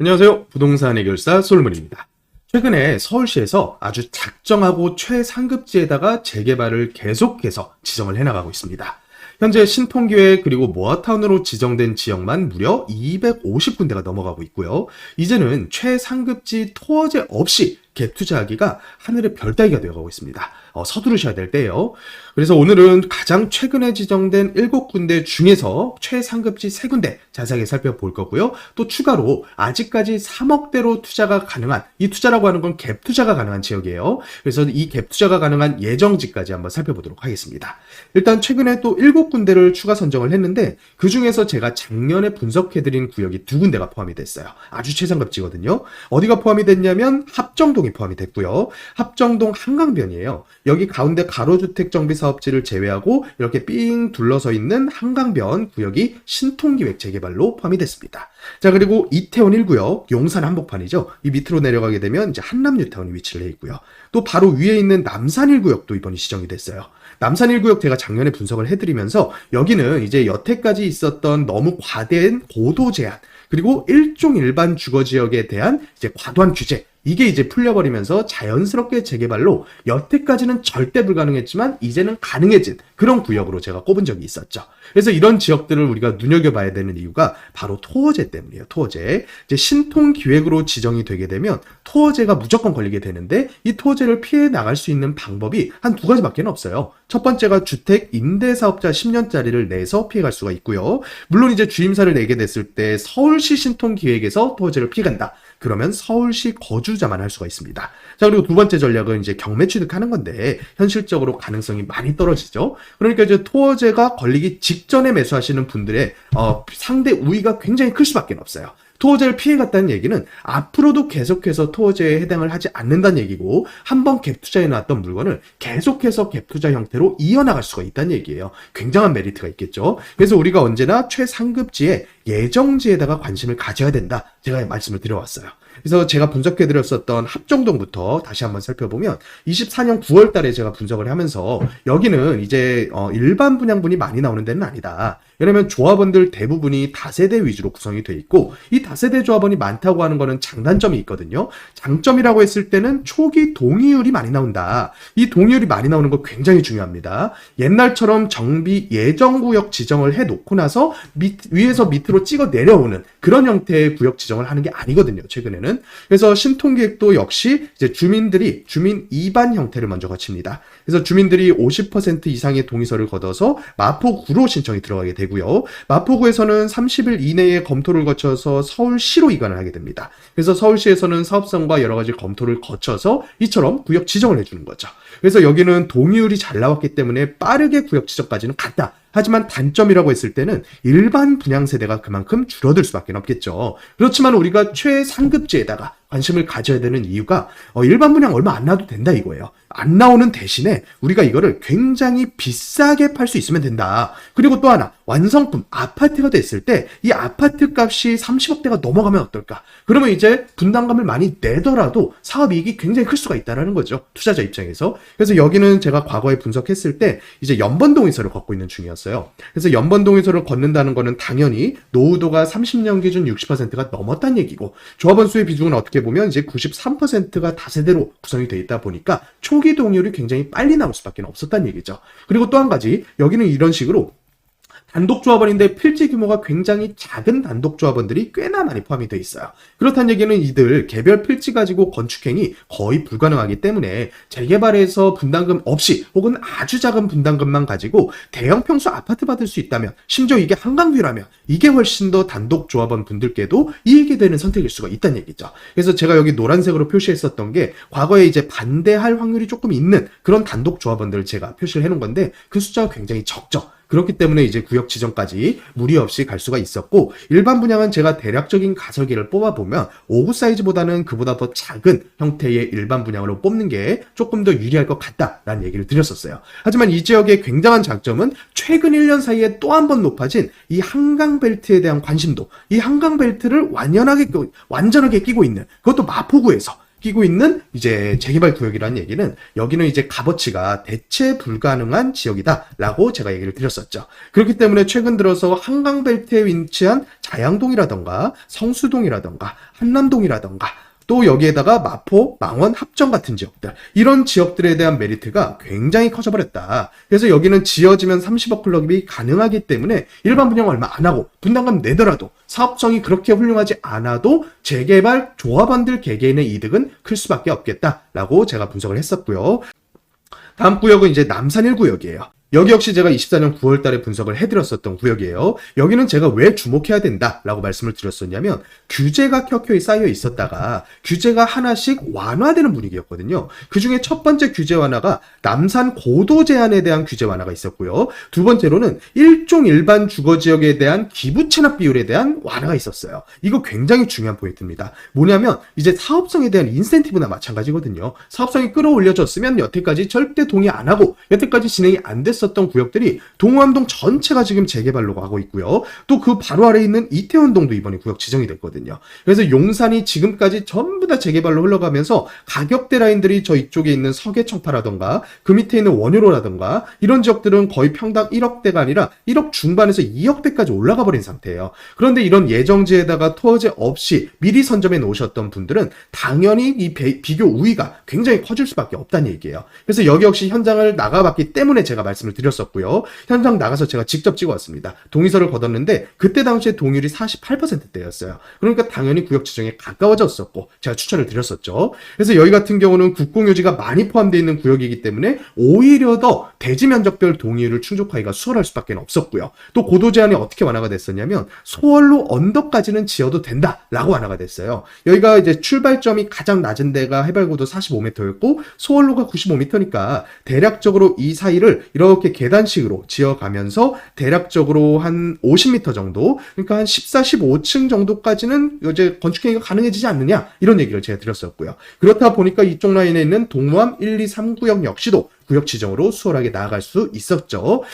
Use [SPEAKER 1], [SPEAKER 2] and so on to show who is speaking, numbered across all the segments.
[SPEAKER 1] 안녕하세요. 부동산 해결사 솔문입니다. 최근에 서울시에서 아주 작정하고 최상급지에다가 재개발을 계속해서 지정을 해나가고 있습니다. 현재 신통기획 그리고 모아타운으로 지정된 지역만 무려 250군데가 넘어가고 있고요. 이제는 최상급지 토어제 없이 갭 투자하기가 하늘의 별 따기가 되어가고 있습니다. 서두르셔야 될 때예요. 그래서 오늘은 가장 최근에 지정된 7군데 중에서 최상급지 3군데 자세하게 살펴볼 거고요. 또 추가로 아직까지 3억대로 투자가 가능한, 이 투자라고 하는 건 갭 투자가 가능한 지역이에요. 그래서 이 갭 투자가 가능한 예정지까지 한번 살펴보도록 하겠습니다. 일단 최근에 또 7군데를 추가 선정을 했는데 그 중에서 제가 작년에 분석해드린 구역이 2군데가 포함이 됐어요. 아주 최상급지거든요. 어디가 포함이 됐냐면 합정동이 포함이 됐고요. 합정동 한강변이에요. 여기 가운데 가로주택 정비 사업지를 제외하고 이렇게 삥 둘러서 있는 한강변 구역이 신통기획 재개발로 포함이 됐습니다. 자, 그리고 이태원 1구역, 용산 한복판이죠. 이 밑으로 내려가게 되면 이제 한남뉴타운이 위치를 해 있고요. 또 바로 위에 있는 남산 1구역도 이번에 지정이 됐어요. 남산 1구역 제가 작년에 분석을 해드리면서 여기는 이제 여태까지 있었던 너무 과대한 고도 제한, 그리고 일종 일반 주거지역에 대한 이제 과도한 규제, 이게 이제 풀려버리면서 자연스럽게 재개발로 여태까지는 절대 불가능했지만 이제는 가능해진 그런 구역으로 제가 꼽은 적이 있었죠. 그래서 이런 지역들을 우리가 눈여겨봐야 되는 이유가 바로 토어제 때문이에요. 토어제. 이제 신통기획으로 지정이 되게 되면 토어제가 무조건 걸리게 되는데 이 토어제를 피해 나갈 수 있는 방법이 한 2가지밖에 없어요. 첫 번째가 주택 임대사업자 10년짜리를 내서 피해갈 수가 있고요. 물론 이제 주임사를 내게 됐을 때 서울시 신통기획에서 토어제를 피해간다. 그러면 서울시 거주자만 할 수가 있습니다. 자, 그리고 두 번째 전략은 이제 경매 취득하는 건데 현실적으로 가능성이 많이 떨어지죠. 그러니까 이제 토어제가 걸리기 직전에 매수하시는 분들의 상대 우위가 굉장히 클 수밖에 없어요. 토어제를 피해갔다는 얘기는 앞으로도 계속해서 토어제에 해당을 하지 않는다는 얘기고, 한번 갭 투자해 놨던 물건을 계속해서 갭 투자 형태로 이어나갈 수가 있다는 얘기예요. 굉장한 메리트가 있겠죠. 그래서 우리가 언제나 최상급지의 예정지에다가 관심을 가져야 된다, 제가 말씀을 드려왔어요. 그래서 제가 분석해드렸었던 합정동부터 다시 한번 살펴보면 24년 9월 달에 제가 분석을 하면서 여기는 이제 일반 분양분이 많이 나오는 데는 아니다. 왜냐면 조합원들 대부분이 다세대 위주로 구성이 돼 있고, 이 다세대 조합원이 많다고 하는 거는 장단점이 있거든요. 장점이라고 했을 때는 초기 동의율이 많이 나온다. 이 동의율이 많이 나오는 거 굉장히 중요합니다. 옛날처럼 정비 예정구역 지정을 해놓고 나서 위에서 밑으로 찍어 내려오는 그런 형태의 구역 지정을 하는 게 아니거든요, 최근에는. 그래서 신통기획도 역시 이제 주민 입안 형태를 먼저 거칩니다. 그래서 주민들이 50% 이상의 동의서를 걷어서 마포구로 신청이 들어가게 되고요. 마포구에서는 30일 이내에 검토를 거쳐서 서울시로 이관을 하게 됩니다. 그래서 서울시에서는 사업성과 여러 가지 검토를 거쳐서 이처럼 구역 지정을 해주는 거죠. 그래서 여기는 동의율이 잘 나왔기 때문에 빠르게 구역 지정까지는 갔다. 하지만 단점이라고 했을 때는 일반 분양 세대가 그만큼 줄어들 수밖에 없겠죠. 그렇지만 우리가 최상급지에다가 관심을 가져야 되는 이유가 일반 분양 얼마 안 나와도 된다 이거예요. 안 나오는 대신에 우리가 이거를 굉장히 비싸게 팔 수 있으면 된다. 그리고 또 하나, 완성품 아파트가 됐을 때 이 아파트 값이 30억대가 넘어가면 어떨까? 그러면 이제 분담금을 많이 내더라도 사업이익이 굉장히 클 수가 있다는 거죠, 투자자 입장에서. 그래서 여기는 제가 과거에 분석했을 때 이제 연번동의서를 걷고 있는 중이었어요. 그래서 연번동의서를 걷는다는 거는 당연히 노후도가 30년 기준 60%가 넘었다는 얘기고, 조합원 수의 비중은 어떻게 보면 이제 93%가 다세대로 구성이 되어 있다 보니까 초기 동의율이 굉장히 빨리 나올 수밖에 없었다는 얘기죠. 그리고 또 한 가지, 여기는 이런 식으로 단독조합원인데 필지 규모가 굉장히 작은 단독조합원들이 꽤나 많이 포함이 되어 있어요. 그렇다는 얘기는 이들 개별 필지 가지고 건축행위 거의 불가능하기 때문에 재개발에서 분담금 없이 혹은 아주 작은 분담금만 가지고 대형 평수 아파트 받을 수 있다면, 심지어 이게 한강뷰라면 이게 훨씬 더 단독조합원 분들께도 이익이 되는 선택일 수가 있다는 얘기죠. 그래서 제가 여기 노란색으로 표시했었던 게 과거에 이제 반대할 확률이 조금 있는 그런 단독조합원들을 제가 표시를 해놓은 건데 그 숫자가 굉장히 적죠. 그렇기 때문에 이제 구역 지정까지 무리 없이 갈 수가 있었고, 일반 분양은 제가 대략적인 가설기를 뽑아보면 5구 사이즈보다는 그보다 더 작은 형태의 일반 분양으로 뽑는 게 조금 더 유리할 것 같다라는 얘기를 드렸었어요. 하지만 이 지역의 굉장한 장점은 최근 1년 사이에 또 한 번 높아진 이 한강벨트에 대한 관심도, 이 한강벨트를 완전하게 끼고 있는, 그것도 마포구에서 끼고 있는 이제 재개발 구역이라는 얘기는 여기는 이제 값어치가 대체 불가능한 지역이다라고 제가 얘기를 드렸었죠. 그렇기 때문에 최근 들어서 한강벨트에 위치한 자양동이라던가 성수동이라던가 한남동이라던가 또 여기에다가 마포, 망원, 합정 같은 지역들, 이런 지역들에 대한 메리트가 굉장히 커져버렸다. 그래서 여기는 지어지면 30억 클럽이 가능하기 때문에 일반 분양 얼마 안 하고 분담금 내더라도 사업성이 그렇게 훌륭하지 않아도 재개발 조합원들 개개인의 이득은 클 수밖에 없겠다라고 제가 분석을 했었고요. 다음 구역은 이제 남산 1구역이에요. 여기 역시 제가 24년 9월 달에 분석을 해드렸었던 구역이에요. 여기는 제가 왜 주목해야 된다라고 말씀을 드렸었냐면 규제가 켜켜이 쌓여 있었다가 규제가 하나씩 완화되는 분위기였거든요. 그중에 첫 번째 규제 완화가 남산 고도 제한에 대한 규제 완화가 있었고요. 두 번째로는 일종 일반 주거지역에 대한 기부 체납 비율에 대한 완화가 있었어요. 이거 굉장히 중요한 포인트입니다. 뭐냐면 이제 사업성에 대한 인센티브나 마찬가지거든요. 사업성이 끌어올려졌으면 여태까지 절대 동의 안 하고 여태까지 진행이 안 됐었던 구역들이 동호암동 전체가 지금 재개발로 가고 있고요. 또 그 바로 아래에 있는 이태원동도 이번에 구역 지정이 됐거든요. 그래서 용산이 지금까지 전부 다 재개발로 흘러가면서 가격대 라인들이 저 이쪽에 있는 서계청파라던가 그 밑에 있는 원효로라던가 이런 지역들은 거의 평당 1억대가 아니라 1억 중반에서 2억대까지 올라가 버린 상태예요. 그런데 이런 예정지에다가 토어제 없이 미리 선점해 놓으셨던 분들은 당연히 이 비교 우위가 굉장히 커질 수밖에 없다는 얘기예요. 그래서 여기 역시 현장을 나가봤기 때문에 제가 말씀을 드렸었고요. 현장 나가서 제가 직접 찍어왔습니다. 동의서를 걷었는데 그때 당시에 동의율이 48%대였어요. 그러니까 당연히 구역 지정에 가까워졌었고 제가 추천을 드렸었죠. 그래서 여기 같은 경우는 국공유지가 많이 포함되어 있는 구역이기 때문에 오히려 더 대지 면적별 동의율을 충족하기가 수월할 수밖에 없었고요. 또 고도 제한이 어떻게 완화가 됐었냐면 소월로 언덕까지는 지어도 된다라고 완화가 됐어요. 여기가 이제 출발점이 가장 낮은 데가 해발고도 45m였고 소월로가 95m니까 대략적으로 이 사이를 이렇게 계단식으로 지어가면서 대략적으로 한 50m 정도, 그러니까 한 14, 15층 정도까지는 이제 건축행위가 가능해지지 않느냐 이런 얘기를 제가 드렸었고요. 그렇다 보니까 이쪽 라인에 있는 동호암 1, 2, 3구역 역시도 구역 지정으로 수월하게 나아갈 수 있었죠.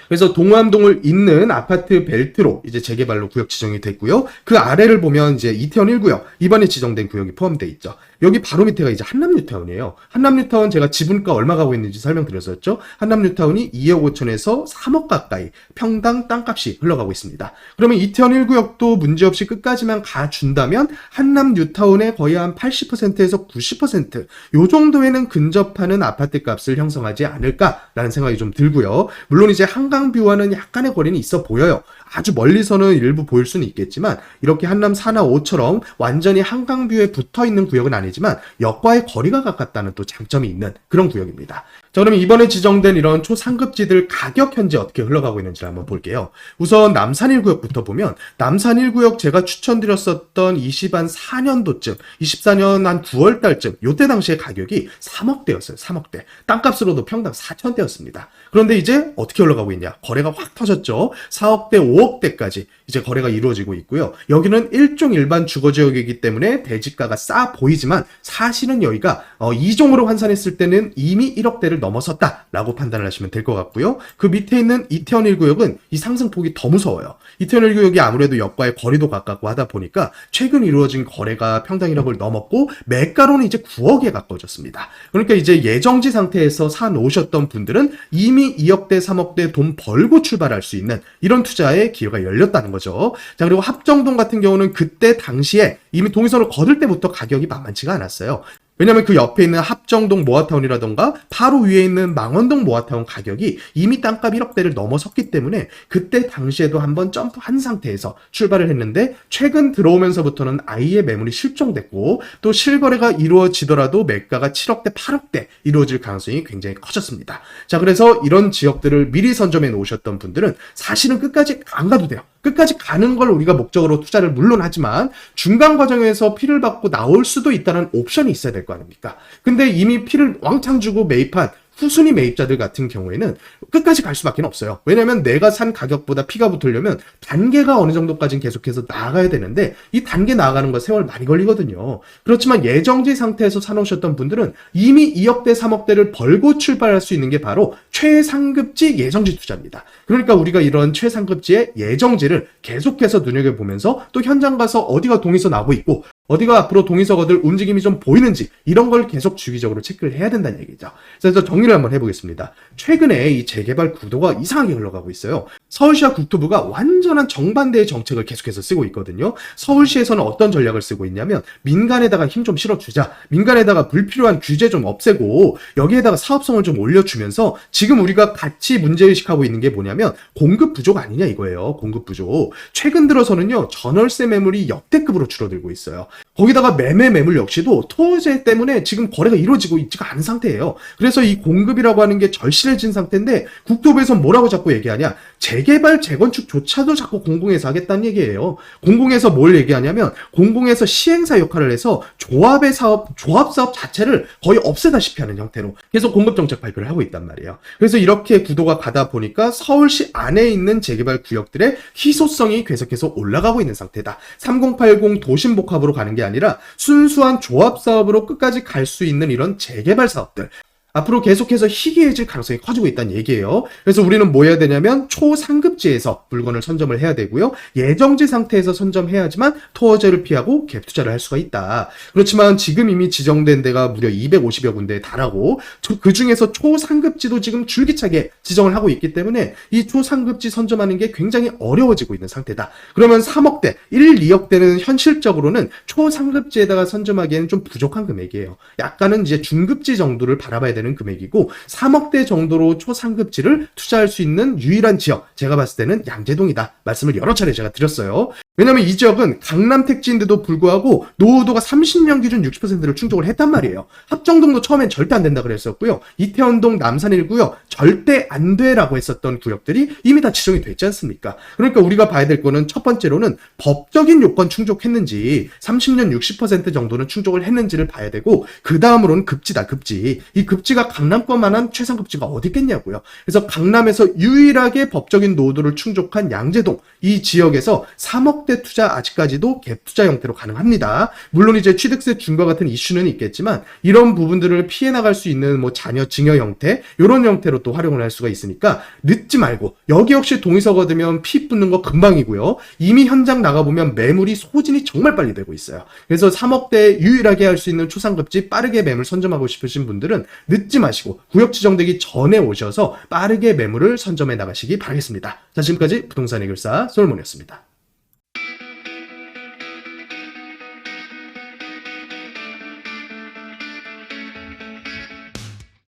[SPEAKER 1] 그래서 동호암동을 잇는 아파트 벨트로 이제 재개발로 구역 지정이 됐고요. 그 아래를 보면 이제 이태원 1구역, 이번에 지정된 구역이 포함되어 있죠. 여기 바로 밑에가 이제 한남뉴타운이에요. 한남뉴타운 제가 지분가 얼마 가고 있는지 설명드렸었죠. 한남뉴타운이 2억 5천에서 3억 가까이 평당 땅값이 흘러가고 있습니다. 그러면 이태원 1구역도 문제없이 끝까지만 가준다면 한남뉴타운의 거의 한 80%에서 90% 요 정도에는 근접하는 아파트 값을 형성하지 않을까라는 생각이 좀 들고요. 물론 이제 한강뷰와는 약간의 거리는 있어 보여요. 아주 멀리서는 일부 보일 수는 있겠지만 이렇게 한남 4나 5처럼 완전히 한강뷰에 붙어있는 구역은 아니지만 역과의 거리가 가깝다는 또 장점이 있는 그런 구역입니다. 자, 그러면 이번에 지정된 이런 초상급지들 가격 현재 어떻게 흘러가고 있는지 한번 볼게요. 우선 남산 1구역부터 보면 남산 1구역 제가 추천드렸었던 24년도쯤 24년 한 9월 달쯤 요때 당시에 가격이 3억대였어요. 3억대. 땅값으로도 평당 4천대였습니다. 그런데 이제 어떻게 올라가고 있냐? 거래가 확 터졌죠. 4억대, 5억대까지 이제 거래가 이루어지고 있고요. 여기는 일종 일반 주거지역이기 때문에 대지가가 싸 보이지만 사실은 여기가 2종으로 환산했을 때는 이미 1억대를 넘어섰다라고 판단을 하시면 될 것 같고요. 그 밑에 있는 이태원 1구역은 이 상승폭이 더 무서워요. 이태원 1구역이 아무래도 역과의 거리도 가깝고 하다 보니까 최근 이루어진 거래가 평당 1억을 넘었고 매가로는 이제 9억에 가까워졌습니다. 그러니까 이제 예정지 상태에서 사 놓으셨던 분들은 이미 2억대, 3억대 돈 벌고 출발할 수 있는 이런 투자의 기회가 열렸다는 거죠. 자, 그리고 합정동 같은 경우는 그때 당시에 이미 동의서를 거둘 때부터 가격이 만만치가 않았어요. 왜냐면 그 옆에 있는 합정동 모아타운이라던가 바로 위에 있는 망원동 모아타운 가격이 이미 땅값 1억대를 넘어섰기 때문에 그때 당시에도 한번 점프한 상태에서 출발을 했는데 최근 들어오면서부터는 아예 매물이 실종됐고 또 실거래가 이루어지더라도 매가가 7억대, 8억대 이루어질 가능성이 굉장히 커졌습니다. 자, 그래서 이런 지역들을 미리 선점해 놓으셨던 분들은 사실은 끝까지 안 가도 돼요. 끝까지 가는 걸 우리가 목적으로 투자를 물론 하지만 중간 과정에서 피를 받고 나올 수도 있다는 옵션이 있어야 될 거 아닙니까? 근데 이미 피를 왕창 주고 매입한 후순위 매입자들 같은 경우에는 끝까지 갈 수밖에 없어요. 왜냐면 내가 산 가격보다 피가 붙으려면 단계가 어느 정도까지는 계속해서 나아가야 되는데 이 단계 나아가는 거 세월 많이 걸리거든요. 그렇지만 예정지 상태에서 사놓으셨던 분들은 이미 2억대, 3억대를 벌고 출발할 수 있는 게 바로 최상급지 예정지 투자입니다. 그러니까 우리가 이런 최상급지의 예정지를 계속해서 눈여겨보면서 또 현장 가서 어디가 동의서 나오고 있고 어디가 앞으로 동의서거들 움직임이 좀 보이는지 이런 걸 계속 주기적으로 체크를 해야 된다는 얘기죠. 그래서 정리를 한번 해보겠습니다. 최근에 이 재개발 구도가 이상하게 흘러가고 있어요. 서울시와 국토부가 완전한 정반대의 정책을 계속해서 쓰고 있거든요. 서울시에서는 어떤 전략을 쓰고 있냐면 민간에다가 힘 좀 실어주자, 민간에다가 불필요한 규제 좀 없애고 여기에다가 사업성을 좀 올려주면서 지금 우리가 같이 문제의식하고 있는 게 뭐냐면 공급 부족 아니냐 이거예요. 공급 부족. 최근 들어서는요, 전월세 매물이 역대급으로 줄어들고 있어요. 거기다가 매물 역시도 토지 때문에 지금 거래가 이루어지고 있지가 않은 상태예요. 그래서 이 공급이라고 하는 게 절실해진 상태인데 국토부에서 뭐라고 자꾸 얘기하냐? 재개발, 재건축조차도 자꾸 공공에서 하겠다는 얘기예요. 공공에서 뭘 얘기하냐면 공공에서 시행사 역할을 해서 조합 사업 자체를 거의 없애다시피 하는 형태로 계속 공급정책 발표를 하고 있단 말이에요. 그래서 이렇게 구도가 가다 보니까 서울시 안에 있는 재개발 구역들의 희소성이 계속해서 올라가고 있는 상태다. 3080 도심복합으로 가는 게 아니라 순수한 조합 사업으로 끝까지 갈 수 있는 이런 재개발 사업들, 앞으로 계속해서 희귀해질 가능성이 커지고 있다는 얘기예요. 그래서 우리는 뭐 해야 되냐면 초상급지에서 물건을 선점을 해야 되고요. 예정지 상태에서 선점해야지만 토어제를 피하고 갭 투자를 할 수가 있다. 그렇지만 지금 이미 지정된 데가 무려 250여 군데에 달하고 그 중에서 초상급지도 지금 줄기차게 지정을 하고 있기 때문에 이 초상급지 선점하는 게 굉장히 어려워지고 있는 상태다. 그러면 3억대, 1, 2억대는 현실적으로는 초상급지에다가 선점하기에는 좀 부족한 금액이에요. 약간은 이제 중급지 정도를 바라봐야 되는 금액이고 3억대 정도로 초상급지를 투자할 수 있는 유일한 지역, 제가 봤을 때는 양재동이다 말씀을 여러 차례 제가 드렸어요. 왜냐면 이 지역은 강남 택지인데도 불구하고 노후도가 30년 기준 60%를 충족을 했단 말이에요. 합정동도 처음엔 절대 안 된다 그랬었고요. 이태원동, 남산 1구역 절대 안 돼라고 했었던 구역들이 이미 다 지정이 됐지 않습니까? 그러니까 우리가 봐야 될 거는 첫 번째로는 법적인 요건 충족했는지 30년 60% 정도는 충족을 했는지를 봐야 되고, 그 다음으로는 급지다. 급지. 이 급지가 강남권만한 최상급지가 어디 있겠냐고요. 그래서 강남에서 유일하게 법적인 노후도를 충족한 양재동, 이 지역에서 3억대 투자 아직까지도 갭 투자 형태로 가능합니다. 물론 이제 취득세 중과 같은 이슈는 있겠지만 이런 부분들을 피해 나갈 수 있는 뭐 자녀 증여 형태, 이런 형태로 또 활용을 할 수가 있으니까 늦지 말고, 여기 역시 동의서 거두면 피 붙는 거 금방이고요. 이미 현장 나가보면 매물이 소진이 정말 빨리 되고 있어요. 그래서 3억대 유일하게 할 수 있는 초상급지 빠르게 매물 선점하고 싶으신 분들은 늦지 마시고 구역 지정되기 전에 오셔서 빠르게 매물을 선점해 나가시기 바라겠습니다. 자, 지금까지 부동산 해결사 솔몬이었습니다.